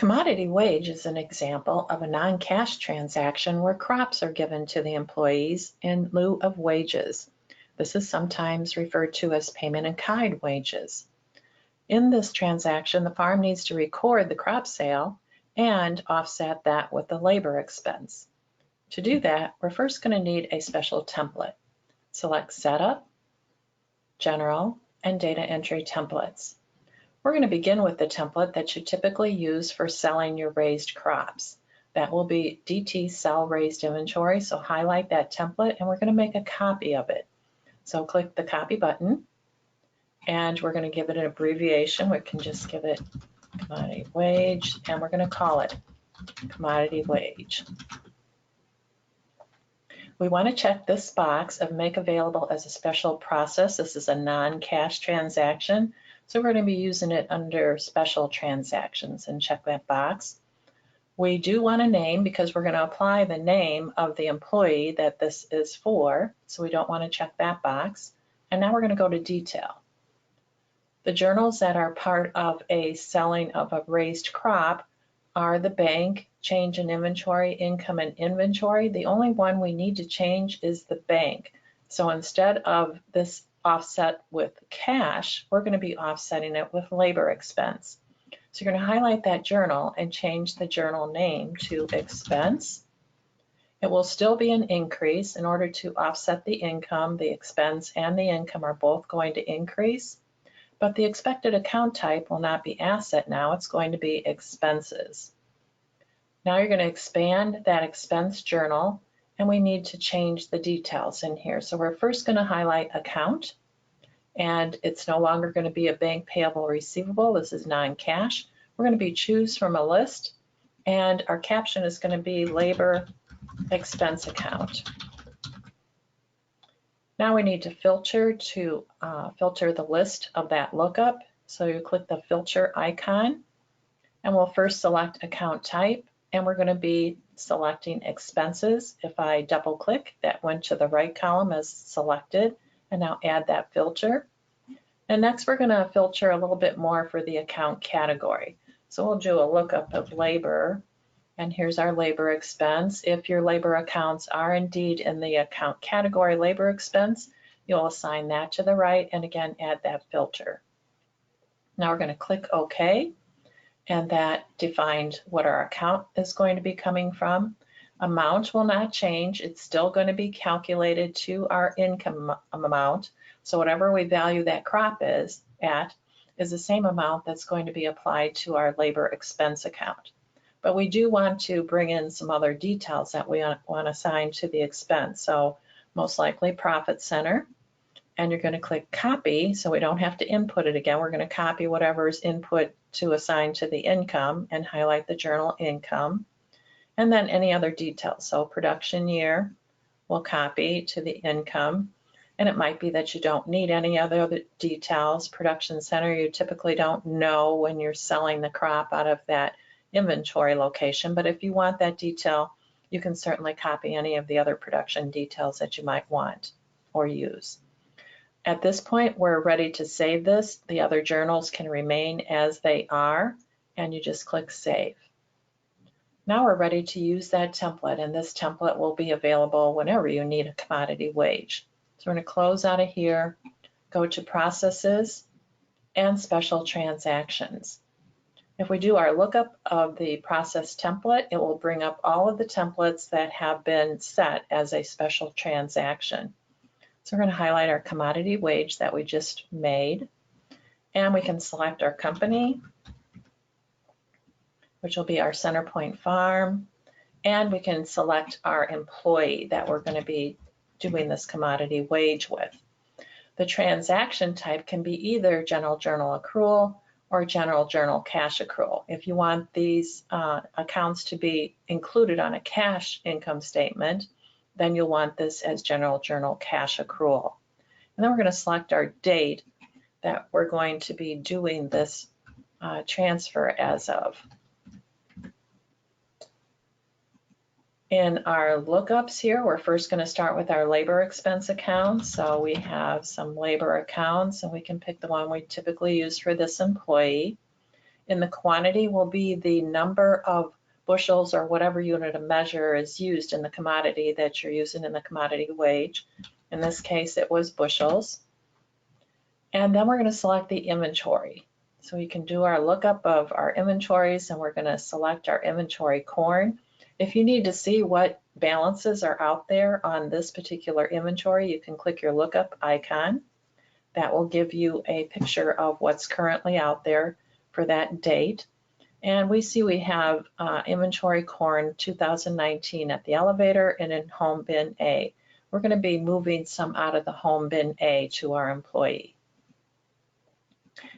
Commodity wage is an example of a non-cash transaction where crops are given to the employees in lieu of wages. This is sometimes referred to as payment in kind wages. In this transaction, the farm needs to record the crop sale and offset that with the labor expense. To do that, we're first going to need a special template. Select Setup, General, and Data Entry Templates. We're going to begin with the template that you typically use for selling your raised crops. That will be DT Sell Raised Inventory, so highlight that template and we're going to make a copy of it. So click the copy button and we're going to give it an abbreviation. We can just give it commodity wage and we're going to call it commodity wage. We want to check this box of make available as a special process. This is a non-cash transaction. So we're going to be using it under special transactions and check that box. We do want a name because we're going to apply the name of the employee that this is for. So we don't want to check that box. And now we're going to go to detail. The journals that are part of a selling of a raised crop are the bank, change in inventory, income and inventory. The only one we need to change is the bank. So instead of this offset with cash, we're going to be offsetting it with labor expense. So you're going to highlight that journal and change the journal name to expense. It will still be an increase. In order to offset the income, the expense and the income are both going to increase, but the expected account type will not be asset now, it's going to be expenses. Now you're going to expand that expense journal and we need to change the details in here. So we're first going to highlight account, and it's no longer going to be a bank payable receivable. This is non-cash. We're going to be choose from a list, and our caption is going to be labor expense account. Now we need to filter the list of that lookup. So you click the filter icon, and we'll first select account type. And we're going to be selecting expenses. If I double click, that went to the right column as selected, and now add that filter. And next we're going to filter a little bit more for the account category. So we'll do a lookup of labor, and here's our labor expense. If your labor accounts are indeed in the account category labor expense, you'll assign that to the right and again add that filter. Now we're going to click OK. And that defined what our account is going to be coming from. Amount will not change. It's still going to be calculated to our income amount. So whatever we value that crop is the same amount that's going to be applied to our labor expense account. But we do want to bring in some other details that we want to assign to the expense. So most likely profit center. And you're going to click copy, so we don't have to input it again. We're going to copy whatever's input to assign to the income and highlight the journal income. And then any other details. So production year, we'll copy to the income. And it might be that you don't need any other details. Production center, you typically don't know when you're selling the crop out of that inventory location. But if you want that detail, you can certainly copy any of the other production details that you might want or use. At this point, we're ready to save this. The other journals can remain as they are, and you just click Save. Now we're ready to use that template, and this template will be available whenever you need a commodity wage. So we're going to close out of here, go to Processes, and Special Transactions. If we do our lookup of the process template, it will bring up all of the templates that have been set as a special transaction. So we're going to highlight our commodity wage that we just made, and we can select our company, which will be our CenterPoint Farm, and we can select our employee that we're going to be doing this commodity wage with. The transaction type can be either general journal accrual or general journal cash accrual. If you want these accounts to be included on a cash income statement, then you'll want this as general journal cash accrual. And then we're going to select our date that we're going to be doing this transfer as of. In our lookups here, we're first going to start with our labor expense account. So we have some labor accounts, and we can pick the one we typically use for this employee. in the quantity will be the number of bushels or whatever unit of measure is used in the commodity that you're using in the commodity wage. In this case, it was bushels. And then we're going to select the inventory. So we can do our lookup of our inventories, and we're going to select our inventory corn. If you need to see what balances are out there on this particular inventory, you can click your lookup icon. That will give you a picture of what's currently out there for that date. And we see we have inventory corn 2019 at the elevator and in home bin A. We're going to be moving some out of the home bin A to our employee.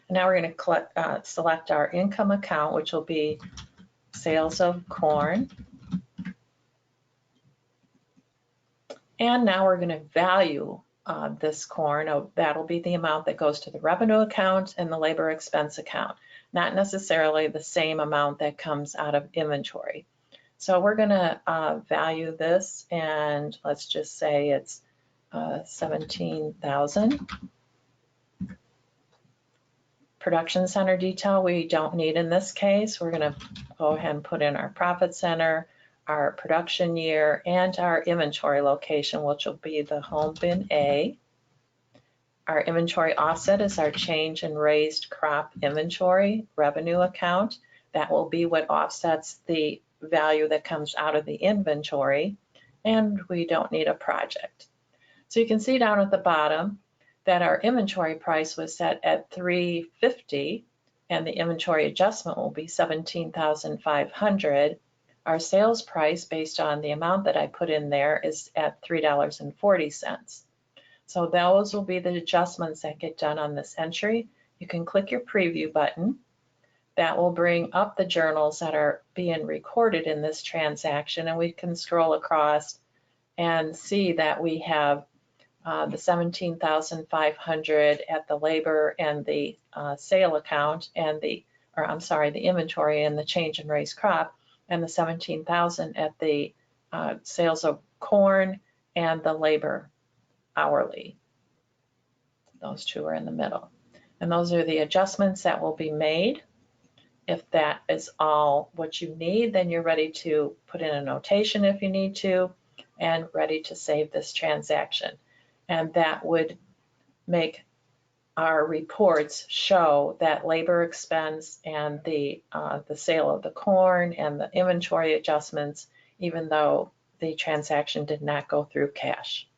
Now we're going to select our income account, which will be sales of corn. And now we're going to value this corn. That'll be the amount that goes to the revenue account and the labor expense account, not necessarily the same amount that comes out of inventory. So we're going to value this, and let's just say it's 17,000. Production center detail we don't need in this case. We're going to go ahead and put in our profit center, our production year, and our inventory location, which will be the home bin A. Our inventory offset is our change in raised crop inventory revenue account. That will be what offsets the value that comes out of the inventory, and we don't need a project. So you can see down at the bottom that our inventory price was set at $350, and the inventory adjustment will be $17,500. Our sales price, based on the amount that I put in there, is at $3.40. So those will be the adjustments that get done on this entry. You can click your preview button. That will bring up the journals that are being recorded in this transaction, and we can scroll across and see that we have the $17,500 at the labor and the sale account, and the inventory and the change in raised crop, and the $17,000 at the sales of corn and the labor hourly. Those two are in the middle. And those are the adjustments that will be made. If that is all what you need, then you're ready to put in a notation if you need to, and ready to save this transaction. And that would make our reports show that labor expense and the sale of the corn and the inventory adjustments, even though the transaction did not go through cash.